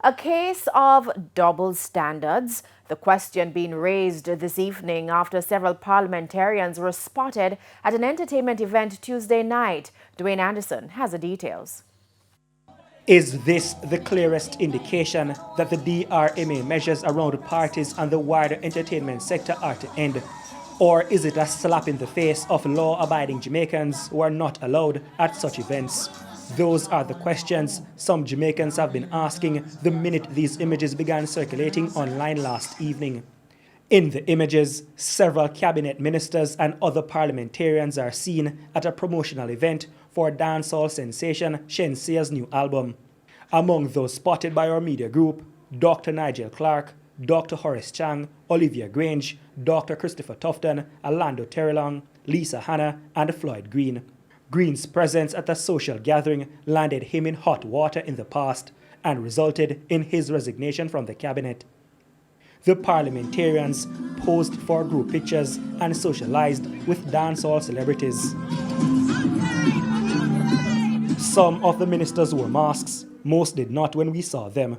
A case of double standards. The question being raised this evening after several parliamentarians were spotted at an entertainment event Tuesday night. Dwayne Anderson has the details. Is this the clearest indication that the DRMA measures around parties and the wider entertainment sector are to end? Or is it a slap in the face of law-abiding Jamaicans who are not allowed at such events? Those are the questions some Jamaicans have been asking the minute these images began circulating online last evening. In the images, several cabinet ministers and other parliamentarians are seen at a promotional event for dancehall sensation Shensea's new album. Among those spotted by our media group, Dr. Nigel Clark, Dr. Horace Chang, Olivia Grange, Dr. Christopher Tufton, Orlando Terrelong, Lisa Hanna, and Floyd Green. Green's presence at a social gathering landed him in hot water in the past and resulted in his resignation from the cabinet. The parliamentarians posed for group pictures and socialized with dancehall celebrities. Some of the ministers wore masks, most did not when we saw them.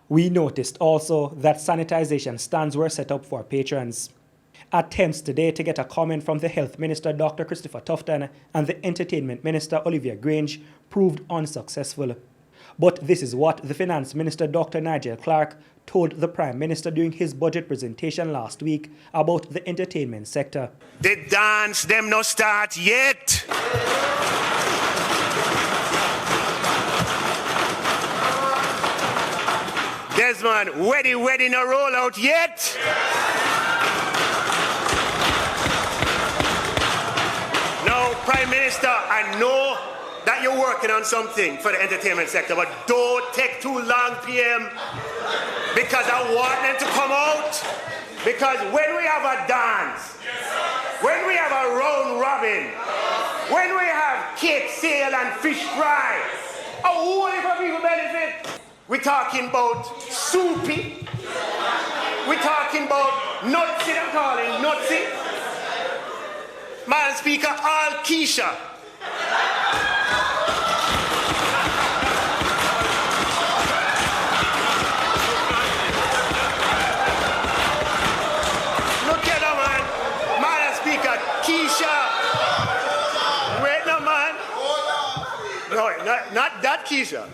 We noticed also that sanitization stands were set up for patrons. Attempts today to get a comment from the Health Minister Dr. Christopher Tufton and the Entertainment Minister Olivia Grange proved unsuccessful. But this is what the Finance Minister Dr. Nigel Clark told the Prime Minister during his budget presentation last week about the entertainment sector. The dance them no start yet. Desmond, wedding no roll out yet. Now, Prime Minister, I know that you're working on something for the entertainment sector, but don't take too long, PM, because I want them to come out. Because when we have a dance, when we have a round robin, when we have cake sale and fish fry, a whole heap of people benefit. We're talking about soupy. We're talking about nutsy, I'm calling nutsy. Madam Speaker, all Keisha. Look at her, man. Madam Speaker, Keisha. Wait, no, man. No, not that Keisha.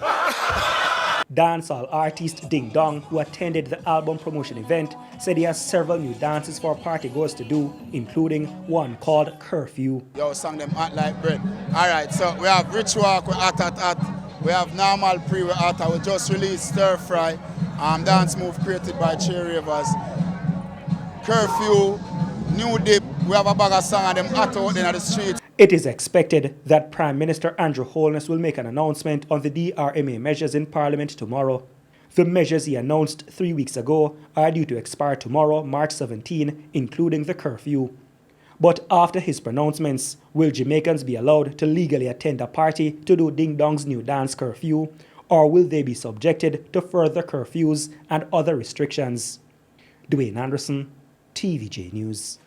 Dancehall artist Ding Dong, who attended the album promotion event, said he has several new dances for partygoers to do, including one called Curfew. Yo, song them hot like bread. All right, so we have Rich Walk with hot. We have Normal Pre with hot. We just released Stir Fry, dance move created by Cherry Rivers. Curfew, New Dip. We have a bag of song and them hot out in the street. It is expected that Prime Minister Andrew Holness will make an announcement on the DRMA measures in Parliament tomorrow. The measures he announced 3 weeks ago are due to expire tomorrow, March 17, including the curfew. But after his pronouncements, will Jamaicans be allowed to legally attend a party to do Ding Dong's new dance curfew, or will they be subjected to further curfews and other restrictions? Dwayne Anderson, TVJ News.